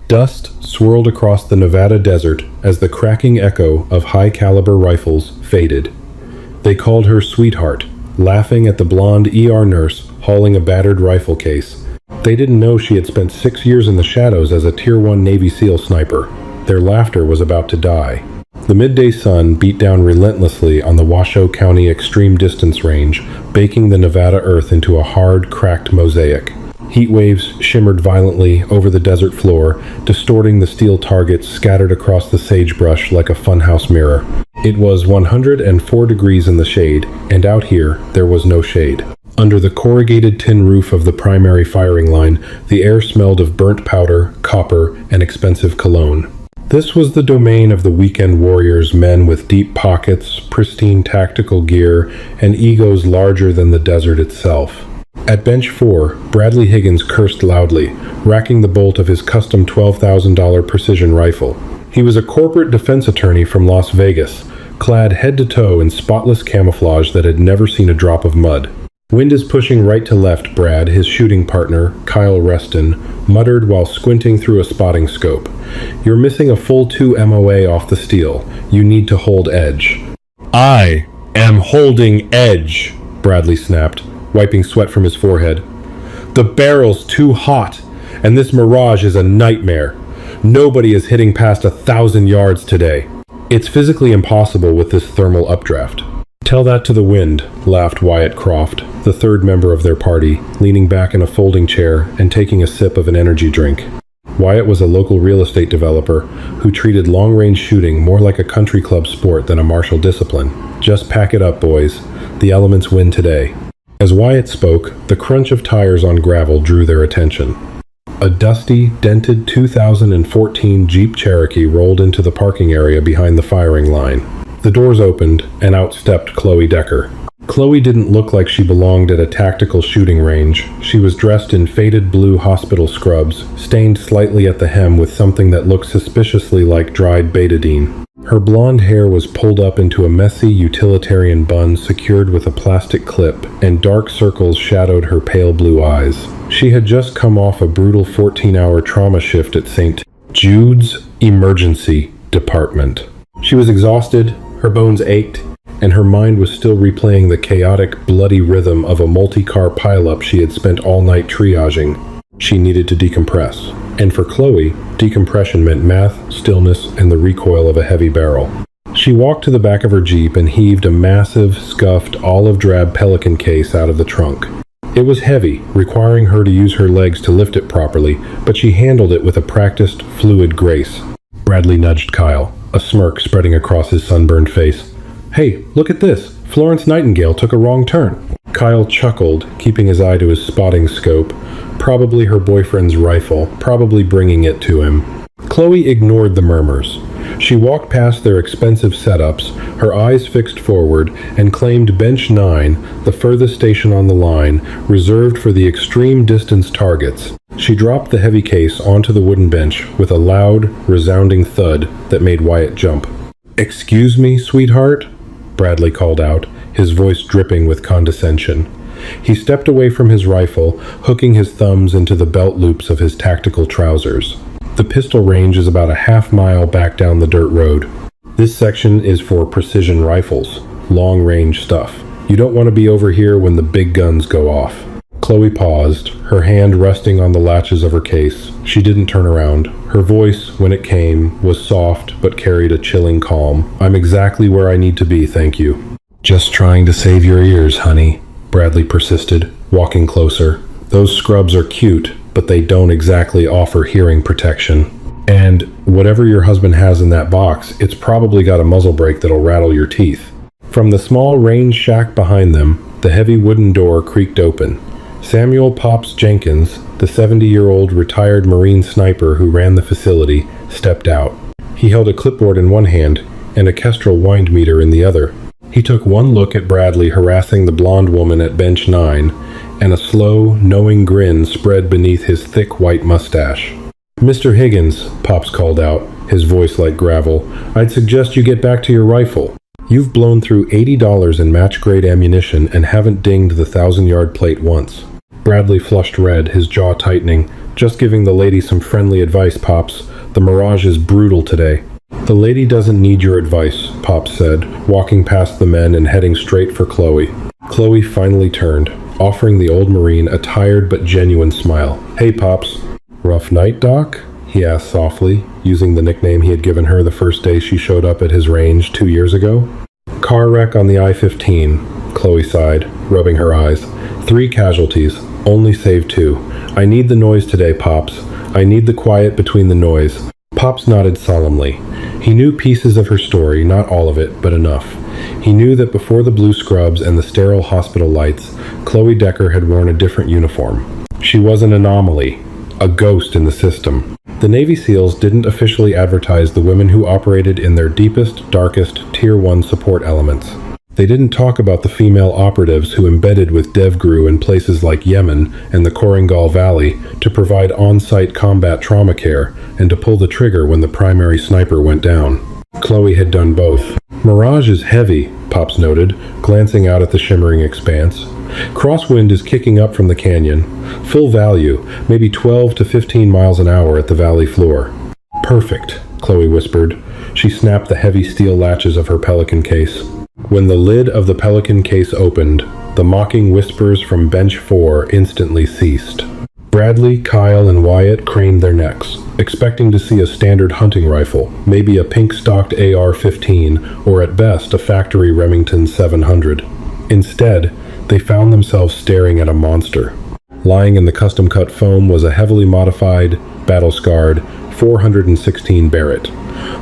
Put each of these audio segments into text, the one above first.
Dust swirled across the Nevada desert as the cracking echo of high-caliber rifles faded. They called her Sweetheart, laughing at the blonde ER nurse hauling a battered rifle case. They didn't know she had spent 6 years in the shadows as a Tier 1 Navy SEAL sniper. Their laughter was about to die. The midday sun beat down relentlessly on the Washoe County extreme distance range, baking the Nevada earth into a hard, cracked mosaic. Heat waves shimmered violently over the desert floor, distorting the steel targets scattered across the sagebrush like a funhouse mirror. It was 104 degrees in the shade, and out here, there was no shade. Under the corrugated tin roof of the primary firing line, the air smelled of burnt powder, copper, and expensive cologne. This was the domain of the weekend warriors, men with deep pockets, pristine tactical gear, and egos larger than the desert itself. At bench 4, Bradley Higgins cursed loudly, racking the bolt of his custom $12,000 precision rifle. He was a corporate defense attorney from Las Vegas, clad head to toe in spotless camouflage that had never seen a drop of mud. "Wind is pushing right to left, Brad," his shooting partner, Kyle Reston, muttered while squinting through a spotting scope. "You're missing a full 2 MOA off the steel. You need to hold edge." "I am holding edge," Bradley snapped, wiping sweat from his forehead. "The barrel's too hot, and this mirage is a nightmare. Nobody is hitting past 1,000 yards today. It's physically impossible with this thermal updraft." "Tell that to the wind," laughed Wyatt Croft, the third member of their party, leaning back in a folding chair and taking a sip of an energy drink. Wyatt was a local real estate developer who treated long-range shooting more like a country club sport than a martial discipline. "Just pack it up, boys. The elements win today." As Wyatt spoke, the crunch of tires on gravel drew their attention. A dusty, dented 2014 Jeep Cherokee rolled into the parking area behind the firing line. The doors opened, and out stepped Chloe Decker. Chloe didn't look like she belonged at a tactical shooting range. She was dressed in faded blue hospital scrubs, stained slightly at the hem with something that looked suspiciously like dried betadine. Her blonde hair was pulled up into a messy utilitarian bun secured with a plastic clip, and dark circles shadowed her pale blue eyes. She had just come off a brutal 14-hour trauma shift at St. Jude's Emergency Department. She was exhausted, her bones ached, and her mind was still replaying the chaotic, bloody rhythm of a multi-car pileup she had spent all night triaging. She needed to decompress. And for Chloe, decompression meant math, stillness, and the recoil of a heavy barrel. She walked to the back of her Jeep and heaved a massive, scuffed, olive-drab Pelican case out of the trunk. It was heavy, requiring her to use her legs to lift it properly, but she handled it with a practiced, fluid grace. Bradley nudged Kyle, a smirk spreading across his sunburned face. "Hey, look at this. Florence Nightingale took a wrong turn." Kyle chuckled, keeping his eye to his spotting scope. Probably her boyfriend's rifle, probably bringing it to him. Chloe ignored the murmurs. She walked past their expensive setups, her eyes fixed forward, and claimed bench 9, the furthest station on the line, reserved for the extreme distance targets. She dropped the heavy case onto the wooden bench with a loud, resounding thud that made Wyatt jump. "Excuse me, sweetheart?" Bradley called out, his voice dripping with condescension. He stepped away from his rifle, hooking his thumbs into the belt loops of his tactical trousers. The pistol range is about a half-mile back down the dirt road. This section is for precision rifles, long-range stuff. You don't want to be over here when the big guns go off. Chloe paused, her hand resting on the latches of her case. She didn't turn around. Her voice, when it came, was soft but carried a chilling calm. "I'm exactly where I need to be, thank you." "Just trying to save your ears, honey," Bradley persisted, walking closer. "Those scrubs are cute, but they don't exactly offer hearing protection. And whatever your husband has in that box, it's probably got a muzzle brake that'll rattle your teeth." From the small range shack behind them, the heavy wooden door creaked open. Samuel Pops Jenkins, the 70-year-old retired Marine sniper who ran the facility, stepped out. He held a clipboard in one hand and a Kestrel wind meter in the other. He took one look at Bradley harassing the blonde woman at bench 9, and a slow, knowing grin spread beneath his thick white mustache. "Mr. Higgins," Pops called out, his voice like gravel, "I'd suggest you get back to your rifle. You've blown through $80 in match-grade ammunition and haven't dinged the 1,000-yard plate once." Bradley flushed red, his jaw tightening. Just giving the lady some friendly advice, Pops. The Mirage is brutal today. The lady doesn't need your advice, Pops said, walking past the men and heading straight for Chloe. Chloe finally turned, offering the old Marine a tired but genuine smile. Hey, Pops. Rough night, Doc? He asked softly, using the nickname he had given her the first day she showed up at his range 2 years ago. Car wreck on the I-15, Chloe sighed, rubbing her eyes. 3 casualties, only saved 2. I need the noise today, Pops. I need the quiet between the noise. Pops nodded solemnly. He knew pieces of her story, not all of it, but enough. He knew that before the blue scrubs and the sterile hospital lights, Chloe Decker had worn a different uniform. She was an anomaly, a ghost in the system. The Navy SEALs didn't officially advertise the women who operated in their deepest, darkest, Tier 1 support elements. They didn't talk about the female operatives who embedded with DevGru in places like Yemen and the Korengal Valley to provide on-site combat trauma care and to pull the trigger when the primary sniper went down. Chloe had done both. Mirage is heavy, Pops noted, glancing out at the shimmering expanse. Crosswind is kicking up from the canyon. Full value, maybe 12 to 15 miles an hour at the valley floor. Perfect, Chloe whispered. She snapped the heavy steel latches of her Pelican case. When the lid of the Pelican case opened, the mocking whispers from Bench 4 instantly ceased. Bradley, Kyle, and Wyatt craned their necks, expecting to see a standard hunting rifle, maybe a pink-stocked AR-15, or at best a factory Remington 700. Instead, they found themselves staring at a monster. Lying in the custom-cut foam was a heavily modified, battle-scarred 416 Barrett.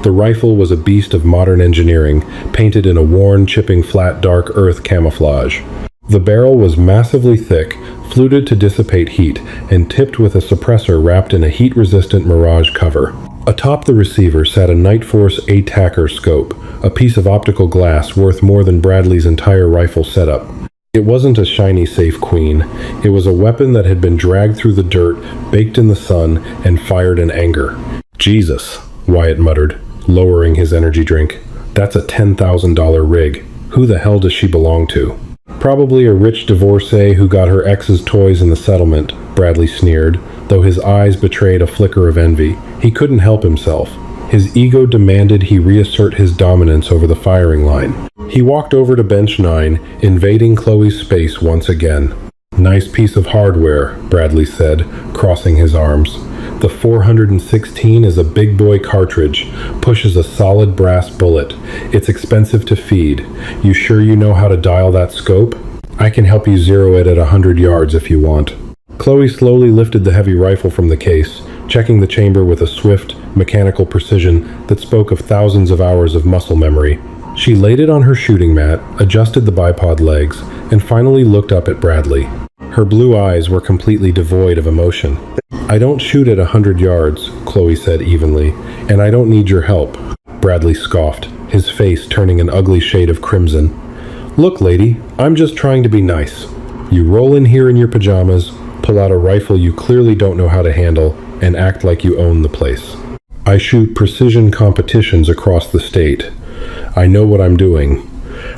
The rifle was a beast of modern engineering, painted in a worn, chipping flat dark earth camouflage. The barrel was massively thick, fluted to dissipate heat, and tipped with a suppressor wrapped in a heat-resistant Mirage cover. Atop the receiver sat a Nightforce ATACR scope, a piece of optical glass worth more than Bradley's entire rifle setup. It wasn't a shiny Safe Queen. It was a weapon that had been dragged through the dirt, baked in the sun, and fired in anger. Jesus, Wyatt muttered, lowering his energy drink. That's a $10,000 rig. Who the hell does she belong to? Probably a rich divorcee who got her ex's toys in the settlement, Bradley sneered, though his eyes betrayed a flicker of envy. He couldn't help himself. His ego demanded he reassert his dominance over the firing line. He walked over to Bench 9, invading Chloe's space once again. Nice piece of hardware, Bradley said, crossing his arms. The 416 is a big boy cartridge, pushes a solid brass bullet. It's expensive to feed. You sure you know how to dial that scope? I can help you zero it at 100 yards if you want. Chloe slowly lifted the heavy rifle from the case, checking the chamber with a swift, mechanical precision that spoke of thousands of hours of muscle memory. She laid it on her shooting mat, adjusted the bipod legs, and finally looked up at Bradley. Her blue eyes were completely devoid of emotion. I don't shoot at 100 yards, Chloe said evenly, and I don't need your help. Bradley scoffed, his face turning an ugly shade of crimson. Look, lady, I'm just trying to be nice. You roll in here in your pajamas, pull out a rifle you clearly don't know how to handle, and act like you own the place. I shoot precision competitions across the state. I know what I'm doing.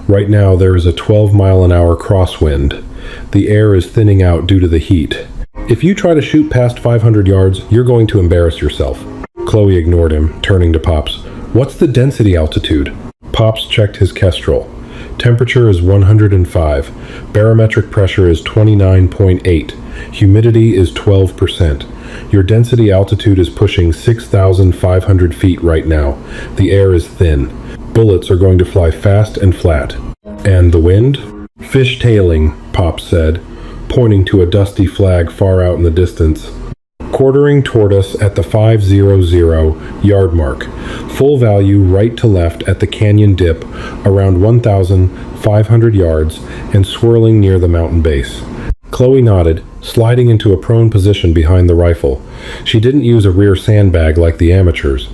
Right now there is a 12-mile-an-hour crosswind. The air is thinning out due to the heat. If you try to shoot past 500 yards, you're going to embarrass yourself. Chloe ignored him, turning to Pops. What's the density altitude? Pops checked his Kestrel. Temperature is 105. Barometric pressure is 29.8. Humidity is 12%. Your density altitude is pushing 6,500 feet right now. The air is thin. Bullets are going to fly fast and flat. And the wind? Fishtailing, Pops said, pointing to a dusty flag far out in the distance. Quartering toward us at the 500 yard mark. Full value right to left at the canyon dip, around 1,500 yards, and swirling near the mountain base. Chloe nodded, sliding into a prone position behind the rifle. She didn't use a rear sandbag like the amateurs.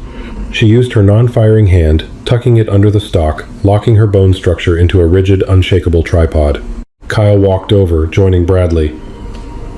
She used her non-firing hand, tucking it under the stock, locking her bone structure into a rigid, unshakable tripod. Kyle walked over, joining Bradley.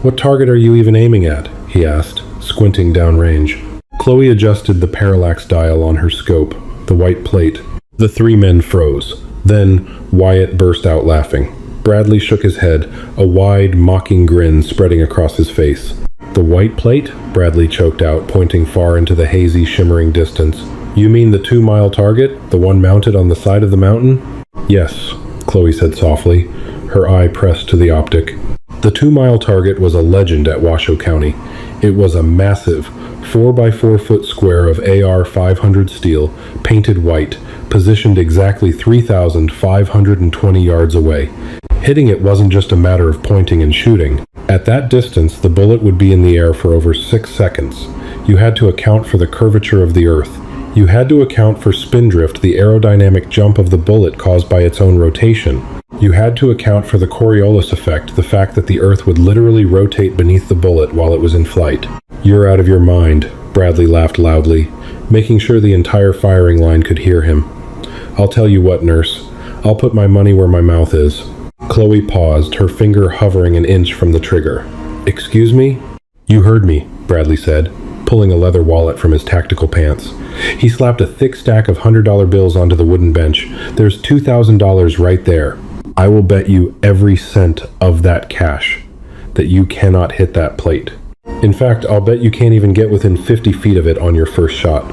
What target are you even aiming at? He asked, squinting downrange. Chloe adjusted the parallax dial on her scope, the white plate. The 3 men froze. Then Wyatt burst out laughing. Bradley shook his head, a wide, mocking grin spreading across his face. "The white plate?" Bradley choked out, pointing far into the hazy, shimmering distance. "You mean the 2-mile target? The one mounted on the side of the mountain?" "Yes," Chloe said softly, her eye pressed to the optic. The 2-mile target was a legend at Washoe County. It was a massive, 4-by-4-foot square of AR-500 steel, painted white, positioned exactly 3,520 yards away. Hitting it wasn't just a matter of pointing and shooting. At that distance, the bullet would be in the air for over 6 seconds. You had to account for the curvature of the Earth. You had to account for spindrift, the aerodynamic jump of the bullet caused by its own rotation. You had to account for the Coriolis effect, the fact that the Earth would literally rotate beneath the bullet while it was in flight. "You're out of your mind," Bradley laughed loudly, making sure the entire firing line could hear him. "I'll tell you what, nurse. I'll put my money where my mouth is." Chloe paused, her finger hovering an inch from the trigger. "Excuse me?" "You heard me," Bradley said, pulling a leather wallet from his tactical pants. He slapped a thick stack of $100 bills onto the wooden bench. "There's $2,000 right there. I will bet you every cent of that cash that you cannot hit that plate. In fact, I'll bet you can't even get within 50 feet of it on your first shot."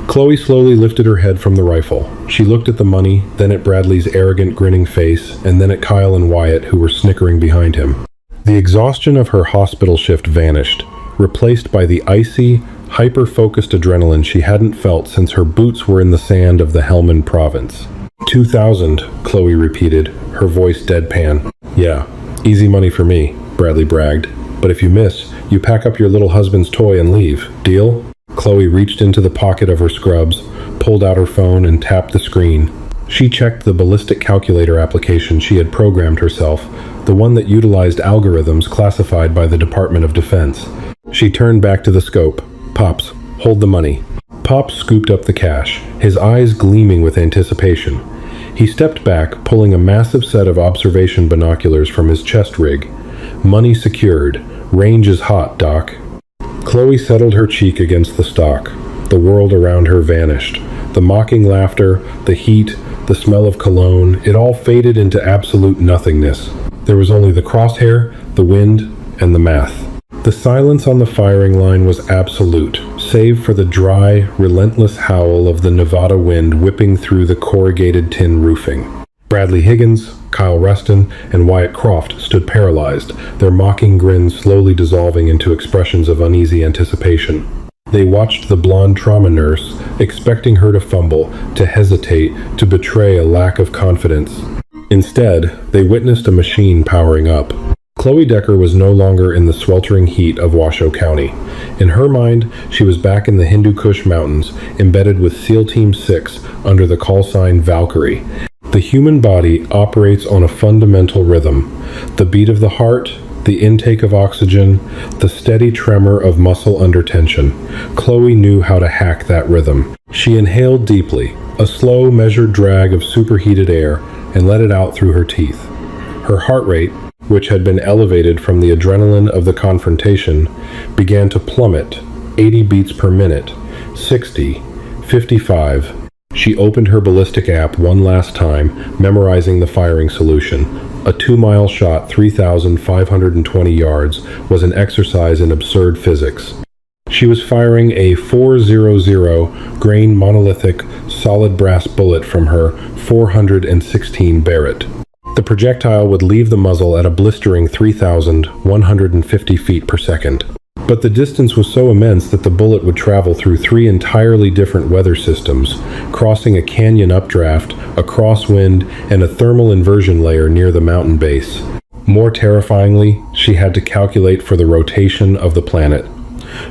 Chloe slowly lifted her head from the rifle. She looked at the money, then at Bradley's arrogant, grinning face, and then at Kyle and Wyatt, who were snickering behind him. The exhaustion of her hospital shift vanished, replaced by the icy, hyper-focused adrenaline she hadn't felt since her boots were in the sand of the Helmand province. 2,000, Chloe repeated, her voice deadpan. "Yeah, easy money for me," Bradley bragged. "But if you miss, you pack up your little husband's toy and leave. Deal?" Chloe reached into the pocket of her scrubs, pulled out her phone, and tapped the screen. She checked the ballistic calculator application she had programmed herself, the one that utilized algorithms classified by the Department of Defense. She turned back to the scope. "Pops, hold the money." Pops scooped up the cash, his eyes gleaming with anticipation. He stepped back, pulling a massive set of observation binoculars from his chest rig. "Money secured. Range is hot, Doc." Chloe settled her cheek against the stock. The world around her vanished. The mocking laughter, the heat, the smell of cologne, it all faded into absolute nothingness. There was only the crosshair, the wind, and the math. The silence on the firing line was absolute, save for the dry, relentless howl of the Nevada wind whipping through the corrugated tin roofing. Bradley Higgins, Kyle Reston, and Wyatt Croft stood paralyzed, their mocking grins slowly dissolving into expressions of uneasy anticipation. They watched the blonde trauma nurse, expecting her to fumble, to hesitate, to betray a lack of confidence. Instead, they witnessed a machine powering up. Chloe Decker was no longer in the sweltering heat of Washoe County. In her mind, she was back in the Hindu Kush Mountains, embedded with SEAL Team 6 under the call sign Valkyrie. The human body operates on a fundamental rhythm. The beat of the heart, the intake of oxygen, the steady tremor of muscle under tension. Chloe knew how to hack that rhythm. She inhaled deeply, a slow, measured drag of superheated air, and let it out through her teeth. Her heart rate, which had been elevated from the adrenaline of the confrontation, began to plummet, 80 beats per minute, 60, 55. She opened her ballistic app one last time, memorizing the firing solution. A 2-mile shot 3,520 yards was an exercise in absurd physics. She was firing a .400 grain monolithic solid brass bullet from her .416 Barrett. The projectile would leave the muzzle at a blistering 3,150 feet per second. But the distance was so immense that the bullet would travel through 3 entirely different weather systems, crossing a canyon updraft, a crosswind, and a thermal inversion layer near the mountain base. More terrifyingly, she had to calculate for the rotation of the planet.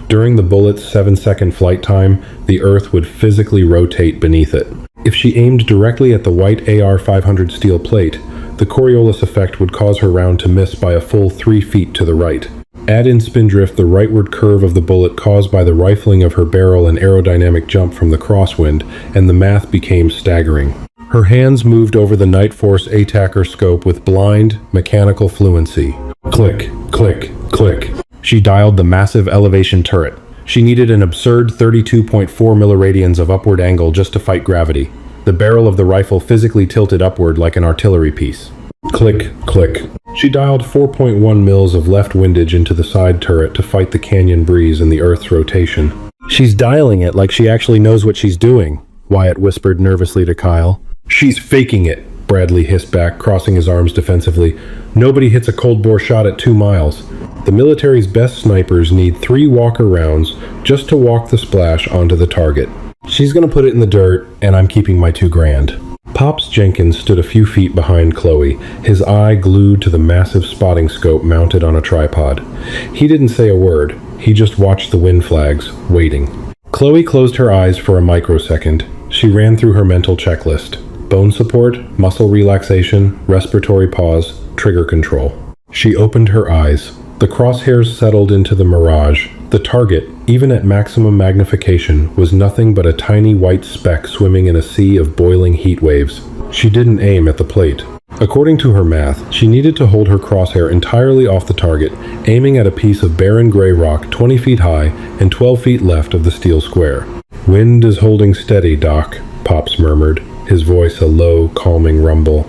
During the bullet's 7-second flight time, the Earth would physically rotate beneath it. If she aimed directly at the white AR-500 steel plate, the Coriolis effect would cause her round to miss by a full 3 feet to the right. Add in spindrift the rightward curve of the bullet caused by the rifling of her barrel and aerodynamic jump from the crosswind, and the math became staggering. Her hands moved over the Night Force ATACR scope with blind, mechanical fluency. Click, click, click. She dialed the massive elevation turret. She needed an absurd 32.4 milliradians of upward angle just to fight gravity. The barrel of the rifle physically tilted upward like an artillery piece. Click, click. She dialed 4.1 mils of left windage into the side turret to fight the canyon breeze and the Earth's rotation. She's dialing it like she actually knows what she's doing, Wyatt whispered nervously to Kyle. She's faking it, Bradley hissed back, crossing his arms defensively. Nobody hits a cold bore shot at 2 miles. The military's best snipers need 3 walker rounds just to walk the splash onto the target. She's gonna put it in the dirt, and I'm keeping my $2,000. Pops Jenkins stood a few feet behind Chloe, his eye glued to the massive spotting scope mounted on a tripod. He didn't say a word, he just watched the wind flags, waiting. Chloe closed her eyes for a microsecond. She ran through her mental checklist. Bone support, muscle relaxation, respiratory pause, trigger control. She opened her eyes. The crosshairs settled into the mirage. The target, even at maximum magnification, was nothing but a tiny white speck swimming in a sea of boiling heat waves. She didn't aim at the plate. According to her math, she needed to hold her crosshair entirely off the target, aiming at a piece of barren gray rock 20 feet high and 12 feet left of the steel square. "Wind is holding steady, Doc," Pops murmured, his voice a low, calming rumble.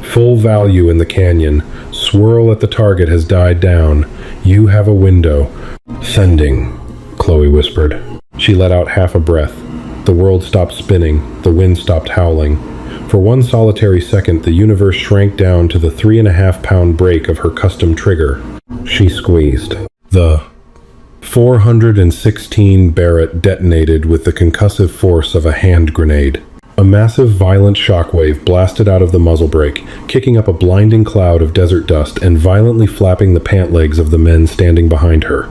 "Full value in the canyon. Swirl at the target has died down. You have a window." "Sending," Chloe whispered. She let out half a breath. The world stopped spinning. The wind stopped howling. For one solitary second, the universe shrank down to the 3.5-pound break of her custom trigger. She squeezed. The 416 Barrett detonated with the concussive force of a hand grenade. A massive, violent shockwave blasted out of the muzzle brake, kicking up a blinding cloud of desert dust and violently flapping the pant legs of the men standing behind her.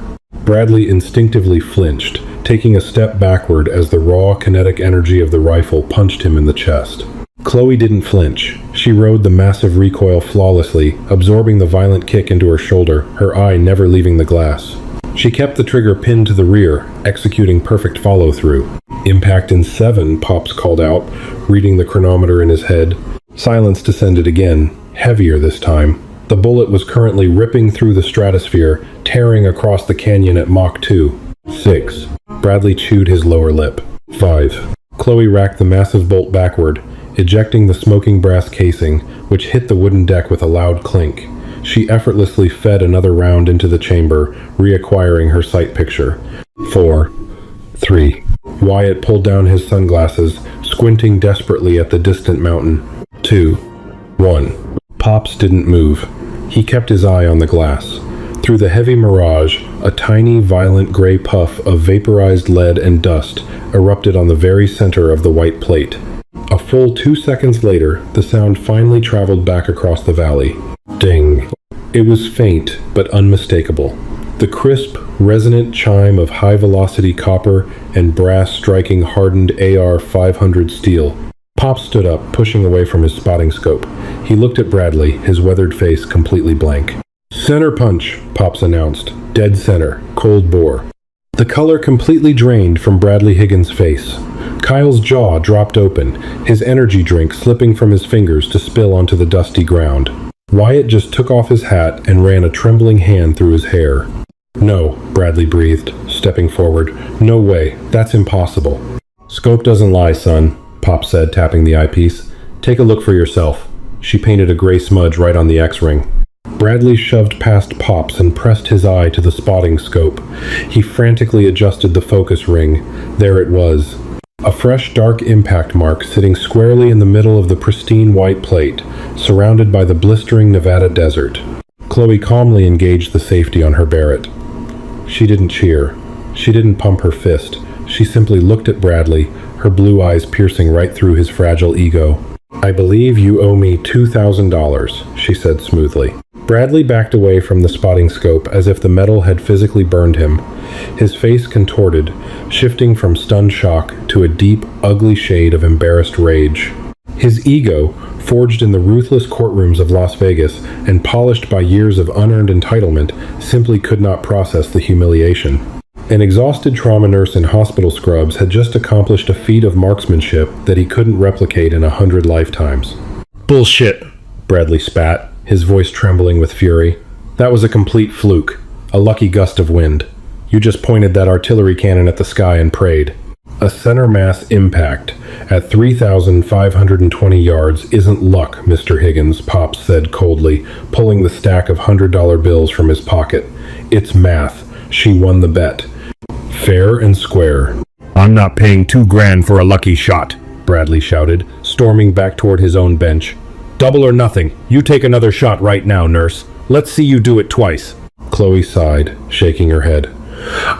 Bradley instinctively flinched, taking a step backward as the raw kinetic energy of the rifle punched him in the chest. Chloe didn't flinch. She rode the massive recoil flawlessly, absorbing the violent kick into her shoulder, her eye never leaving the glass. She kept the trigger pinned to the rear, executing perfect follow-through. "Impact in 7, Pops called out, reading the chronometer in his head. Silence descended again, heavier this time. The bullet was currently ripping through the stratosphere, tearing across the canyon at Mach 2. 6. Bradley chewed his lower lip. 5. Chloe racked the massive bolt backward, ejecting the smoking brass casing, which hit the wooden deck with a loud clink. She effortlessly fed another round into the chamber, reacquiring her sight picture. 4. 3. Wyatt pulled down his sunglasses, squinting desperately at the distant mountain. 2. 1. Pops didn't move. He kept his eye on the glass. Through the heavy mirage, a tiny, violent gray puff of vaporized lead and dust erupted on the very center of the white plate. A full 2 seconds later, the sound finally traveled back across the valley. Ding. It was faint, but unmistakable. The crisp, resonant chime of high-velocity copper and brass striking hardened AR-500 steel. Pop stood up, pushing away from his spotting scope. He looked at Bradley, his weathered face completely blank. "Center punch," Pops announced. "Dead center. Cold bore." The color completely drained from Bradley Higgins' face. Kyle's jaw dropped open, his energy drink slipping from his fingers to spill onto the dusty ground. Wyatt just took off his hat and ran a trembling hand through his hair. "No," Bradley breathed, stepping forward. "No way. That's impossible." "Scope doesn't lie, son," Pop said, tapping the eyepiece. "Take a look for yourself." She painted a gray smudge right on the X-ring. Bradley shoved past Pops and pressed his eye to the spotting scope. He frantically adjusted the focus ring. There it was. A fresh dark impact mark sitting squarely in the middle of the pristine white plate, surrounded by the blistering Nevada desert. Chloe calmly engaged the safety on her Barrett. She didn't cheer. She didn't pump her fist. She simply looked at Bradley, her blue eyes piercing right through his fragile ego. "I believe you owe me $2,000, she said smoothly. Bradley backed away from the spotting scope as if the metal had physically burned him. His face contorted, shifting from stunned shock to a deep, ugly shade of embarrassed rage. His ego, forged in the ruthless courtrooms of Las Vegas and polished by years of unearned entitlement, simply could not process the humiliation. An exhausted trauma nurse in hospital scrubs had just accomplished a feat of marksmanship that he couldn't replicate in 100 lifetimes. "Bullshit," Bradley spat, his voice trembling with fury. "That was a complete fluke. A lucky gust of wind. You just pointed that artillery cannon at the sky and prayed." A center mass impact at 3,520 yards isn't luck, Mr. Higgins, Pops said coldly, pulling the stack of $100 bills from his pocket. It's math. She won the bet. Fair and square. I'm not paying $2,000 for a lucky shot, Bradley shouted, storming back toward his own bench. Double or nothing. You take another shot right now, nurse. Let's see you do it twice. Chloe sighed, shaking her head.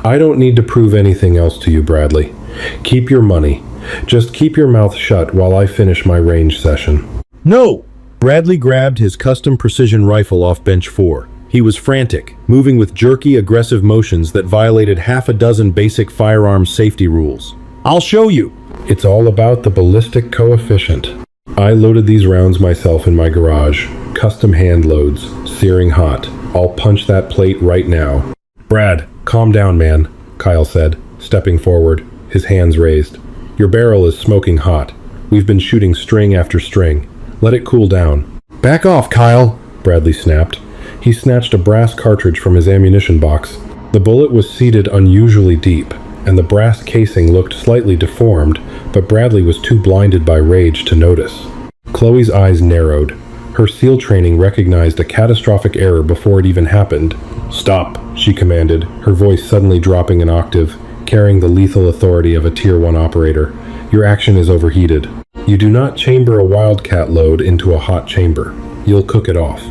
I don't need to prove anything else to you, Bradley. Keep your money. Just keep your mouth shut while I finish my range session. No! Bradley grabbed his custom precision rifle off bench 4. He was frantic, moving with jerky, aggressive motions that violated half a dozen basic firearms safety rules. I'll show you! It's all about the ballistic coefficient. I loaded these rounds myself in my garage. Custom hand loads, searing hot. I'll punch that plate right now. Brad, calm down, man, Kyle said, stepping forward, his hands raised. Your barrel is smoking hot. We've been shooting string after string. Let it cool down. Back off, Kyle, Bradley snapped. He snatched a brass cartridge from his ammunition box. The bullet was seated unusually deep, and the brass casing looked slightly deformed, but Bradley was too blinded by rage to notice. Chloe's eyes narrowed. Her SEAL training recognized a catastrophic error before it even happened. Stop, she commanded, her voice suddenly dropping an octave, carrying the lethal authority of a Tier 1 operator. Your action is overheated. You do not chamber a Wildcat load into a hot chamber. You'll cook it off.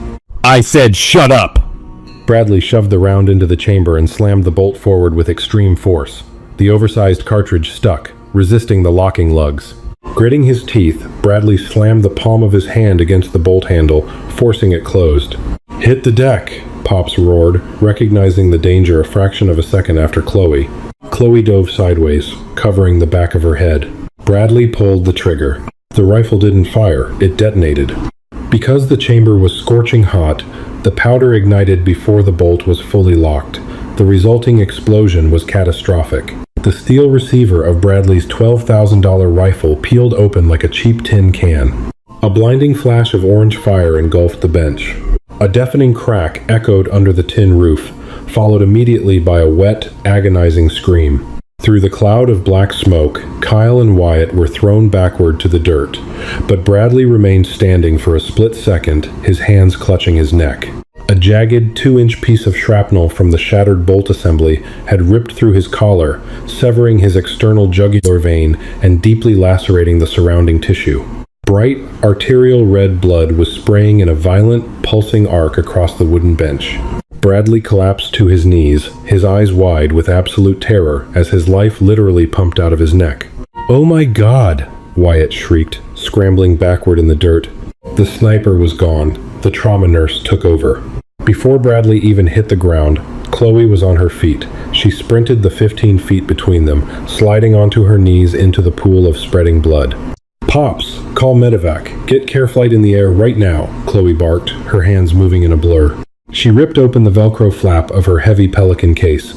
I said shut up! Bradley shoved the round into the chamber and slammed the bolt forward with extreme force. The oversized cartridge stuck, resisting the locking lugs. Gritting his teeth, Bradley slammed the palm of his hand against the bolt handle, forcing it closed. Hit the deck, Pops roared, recognizing the danger a fraction of a second after Chloe. Chloe dove sideways, covering the back of her head. Bradley pulled the trigger. The rifle didn't fire, it detonated. Because the chamber was scorching hot, the powder ignited before the bolt was fully locked. The resulting explosion was catastrophic. The steel receiver of Bradley's $12,000 rifle peeled open like a cheap tin can. A blinding flash of orange fire engulfed the bench. A deafening crack echoed under the tin roof, followed immediately by a wet, agonizing scream. Through the cloud of black smoke, Kyle and Wyatt were thrown backward to the dirt, but Bradley remained standing for a split second, his hands clutching his neck. A jagged 2-inch piece of shrapnel from the shattered bolt assembly had ripped through his collar, severing his external jugular vein and deeply lacerating the surrounding tissue. Bright, arterial red blood was spraying in a violent, pulsing arc across the wooden bench. Bradley collapsed to his knees, his eyes wide with absolute terror as his life literally pumped out of his neck. "Oh my God!" Wyatt shrieked, scrambling backward in the dirt. The sniper was gone. The trauma nurse took over. Before Bradley even hit the ground, Chloe was on her feet. She sprinted the 15 feet between them, sliding onto her knees into the pool of spreading blood. "Pops, call medevac. Get care flight in the air right now," Chloe barked, her hands moving in a blur. She ripped open the Velcro flap of her heavy Pelican case.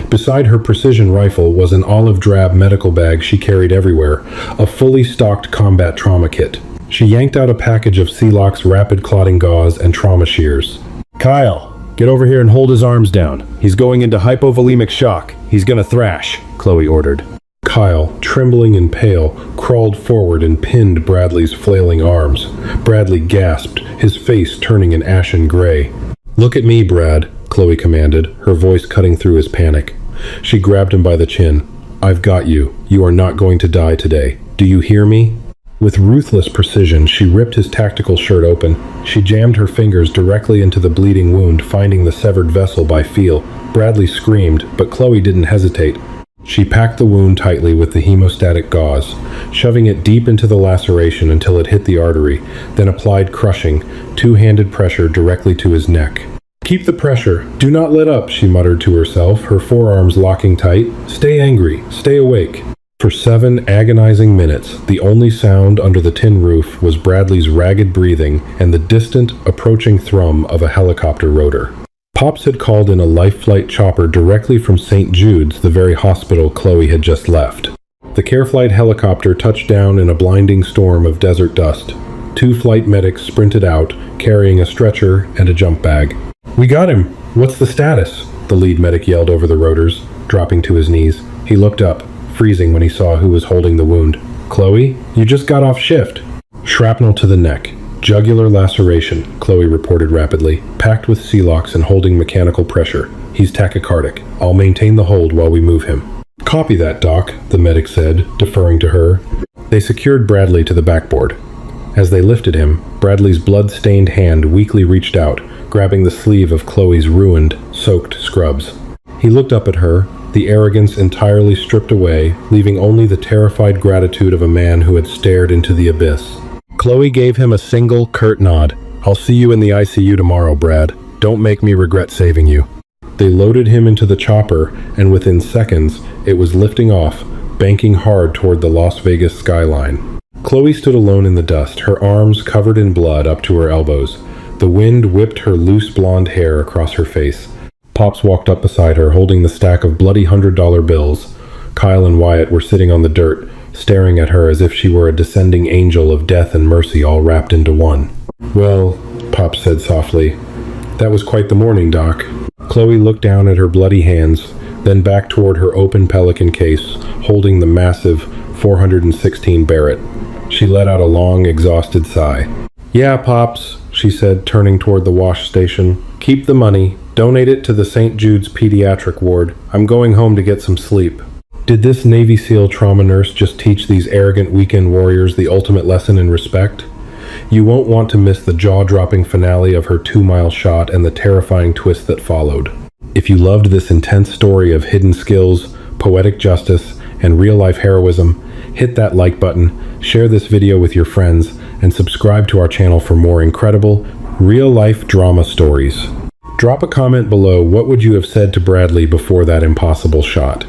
Beside her precision rifle was an olive drab medical bag she carried everywhere, a fully stocked combat trauma kit. She yanked out a package of Celox rapid clotting gauze and trauma shears. "Kyle, get over here and hold his arms down. He's going into hypovolemic shock. He's gonna thrash," Chloe ordered. Kyle, trembling and pale, crawled forward and pinned Bradley's flailing arms. Bradley gasped, his face turning an ashen gray. "Look at me, Brad," Chloe commanded, her voice cutting through his panic. She grabbed him by the chin. "I've got you. You are not going to die today. Do you hear me?" With ruthless precision, she ripped his tactical shirt open. She jammed her fingers directly into the bleeding wound, finding the severed vessel by feel. Bradley screamed, but Chloe didn't hesitate. She packed the wound tightly with the hemostatic gauze, shoving it deep into the laceration until it hit the artery, then applied crushing, two-handed pressure directly to his neck. "Keep the pressure. Do not let up," she muttered to herself, her forearms locking tight. "Stay angry. Stay awake." For 7 agonizing minutes, the only sound under the tin roof was Bradley's ragged breathing and the distant, approaching thrum of a helicopter rotor. Pops had called in a life flight chopper directly from St. Jude's, the very hospital Chloe had just left. The care flight helicopter touched down in a blinding storm of desert dust. 2 flight medics sprinted out, carrying a stretcher and a jump bag. "We got him! What's the status?" the lead medic yelled over the rotors, dropping to his knees. He looked up. freezing when he saw who was holding the wound. "Chloe, you just got off shift." "Shrapnel to the neck. Jugular laceration," Chloe reported rapidly. "Packed with Celox and holding mechanical pressure. He's tachycardic. I'll maintain the hold while we move him." "Copy that, Doc," the medic said, deferring to her. They secured Bradley to the backboard. As they lifted him, Bradley's blood-stained hand weakly reached out, grabbing the sleeve of Chloe's ruined, soaked scrubs. He looked up at her, the arrogance entirely stripped away, leaving only the terrified gratitude of a man who had stared into the abyss. Chloe gave him a single, curt nod. "I'll see you in the ICU tomorrow, Brad. Don't make me regret saving you." They loaded him into the chopper, and within seconds, it was lifting off, banking hard toward the Las Vegas skyline. Chloe stood alone in the dust, her arms covered in blood up to her elbows. The wind whipped her loose blonde hair across her face. Pops walked up beside her, holding the stack of bloody $100 bills. Kyle and Wyatt were sitting on the dirt, staring at her as if she were a descending angel of death and mercy all wrapped into one. "Well," Pops said softly, "that was quite the morning, Doc." Chloe looked down at her bloody hands, then back toward her open Pelican case, holding the massive 416 Barrett. She let out a long, exhausted sigh. "Yeah, Pops," she said, turning toward the wash station. "Keep the money. Donate it to the St. Jude's pediatric ward. I'm going home to get some sleep." Did this Navy SEAL trauma nurse just teach these arrogant weekend warriors the ultimate lesson in respect? You won't want to miss the jaw-dropping finale of her 2-mile shot and the terrifying twist that followed. If you loved this intense story of hidden skills, poetic justice, and real-life heroism, hit that like button, share this video with your friends, and subscribe to our channel for more incredible, real-life drama stories. Drop a comment below. What would you have said to Bradley before that impossible shot?